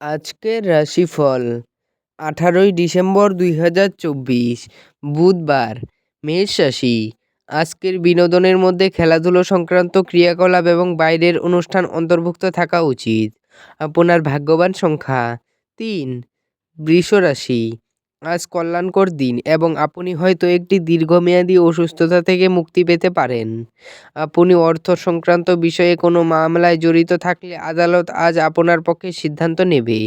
আজকের রাশিফল 18ই ডিসেম্বর 2024 বুধবার। মেষ রাশি। আজকের বিনোদনের মধ্যে খেলাধুলো সংক্রান্ত ক্রিয়াকলাপ এবং বাইরের অনুষ্ঠান অন্তর্ভুক্ত থাকা উচিত। আপনার ভাগ্যবান সংখ্যা 3। বৃষ রাশি। আজ কল্যাণকর দিন এবং আপনি হয়তো একটি দীর্ঘমেয়াদী অসুস্থতা থেকে মুক্তি পেতে পারেন। আপনি অর্থ সংক্রান্ত বিষয়ে কোনো মামলায় জড়িত থাকলে আদালত আজ আপনার পক্ষে সিদ্ধান্ত নেবে।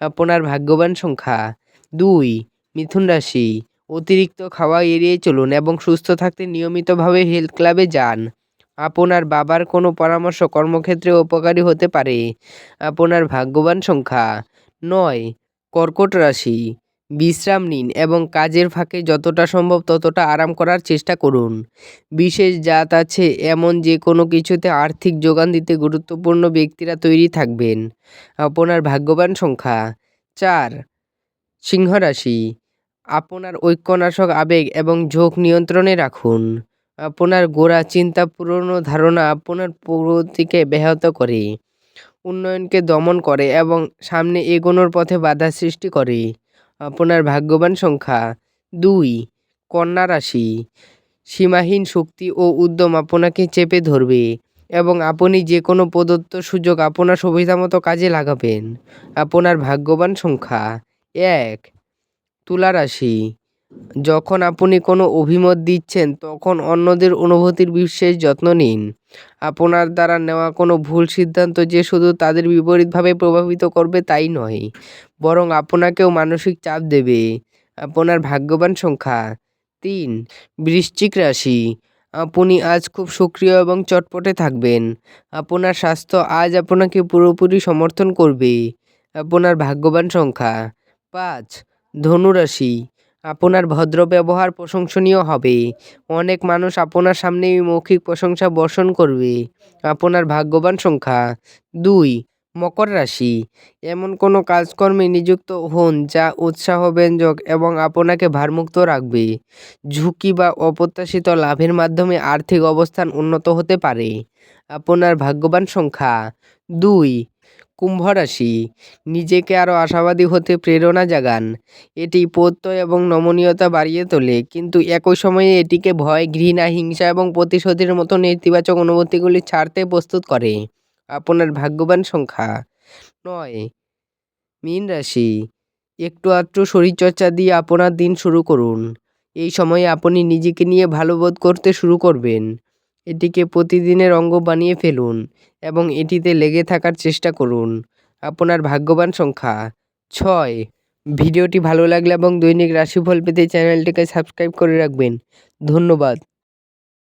আপনার ভাগ্যবান সংখ্যা 2। মিথুন রাশি। অতিরিক্ত খাওয়া এড়িয়ে চলুন এবং সুস্থ থাকতে নিয়মিতভাবে হেলথ ক্লাবে যান। আপনার বাবার কোনো পরামর্শ কর্মক্ষেত্রে উপকারী হতে পারে। আপনার ভাগ্যবান সংখ্যা 9। কর্কট রাশি। বিশ্রাম নিন এবং কাজের ফাঁকে যতটা সম্ভব ততটা আরাম করার চেষ্টা করুন। বিশেষ জাত আছে এমন যে কোনো কিছুতে আর্থিক যোগান দিতে গুরুত্বপূর্ণ ব্যক্তিরা তৈরি থাকবেন। আপনার ভাগ্যবান সংখ্যা 4। সিংহ রাশি। আপনার ঐক্যনাশক আবেগ এবং ঝোঁক নিয়ন্ত্রণে রাখুন। আপনার গোড়া চিন্তা পুরনো ধারণা আপনার প্রগতিকে ব্যাহত করে, উন্নয়নকে দমন করে এবং সামনে এগোনোর পথে বাধা সৃষ্টি করে। আপনার ভাগ্যবান সংখ্যা 2। কন্যা রাশি। সীমাহীন শক্তি ও উদ্যম আপনাকে চেপে ধরবে এবং আপনি যে কোনো প্রদত্ত সুযোগ আপনার সুবিধামতো কাজে লাগাবেন। আপনার ভাগ্যবান সংখ্যা 1। তুলা রাশি। যখন আপনি কোনো অভিমত দিচ্ছেন তখন অন্যদের অনুভূতির বিশেষ যত্ন নিন। আপনার দ্বারা নেওয়া কোনো ভুল সিদ্ধান্ত যে শুধু তাদের বিপরীতভাবে প্রভাবিত করবে তাই নয়, বরং আপনাকেও মানসিক চাপ দেবে। আপনার ভাগ্যবান সংখ্যা 3। বৃশ্চিক রাশি। আপনি আজ খুব সক্রিয় এবং চটপটে থাকবেন। আপনার স্বাস্থ্য আজ আপনাকে পুরোপুরি সমর্থন করবে। আপনার ভাগ্যবান সংখ্যা 5। ধনু রাশি। আপনার ভদ্র ব্যবহার প্রশংসনীয় হবে। অনেক মানুষ আপনার সামনে মৌখিক প্রশংসা বর্ষণ করবে। আপনার ভাগ্যবান সংখ্যা 2। মকর রাশি। এমন কোনো কাজকর্মে নিযুক্ত হন যা উৎসাহব্যঞ্জক এবং আপনাকে ভারমুক্ত রাখবে। ঝুঁকি বা অপ্রত্যাশিত লাভের মাধ্যমে আর্থিক অবস্থান উন্নত হতে পারে। আপনার ভাগ্যবান সংখ্যা 2। কুম্ভ রাশি। নিজেকে আরও আশাবাদী হতে প্রেরণা জাগান। এটি প্রত্যয় এবং নমনীয়তা বাড়িয়ে তোলে, কিন্তু একই সময়ে এটিকে ভয়, ঘৃণা, হিংসা এবং প্রতিশোধের মতো নেতিবাচক অনুভূতিগুলি ছাড়তে প্রস্তুত করে। আপনার ভাগ্যবান সংখ্যা 9। মীন রাশি। একটু আধটু শরীরচর্চা দিয়ে আপনার দিন শুরু করুন। এই সময়ে আপনি নিজেকে নিয়ে ভালো বোধ করতে শুরু করবেন। এটিকে প্রতিদিনের অঙ্গ বানিয়ে ফেলুন এবং এটিতে লেগে থাকার চেষ্টা করুন। আপনার ভাগ্যবান সংখ্যা 6। ভিডিওটি ভালো লাগলে এবং দৈনিক রাশিফল পেতে চ্যানেলটিকে সাবস্ক্রাইব করে রাখবেন। ধন্যবাদ।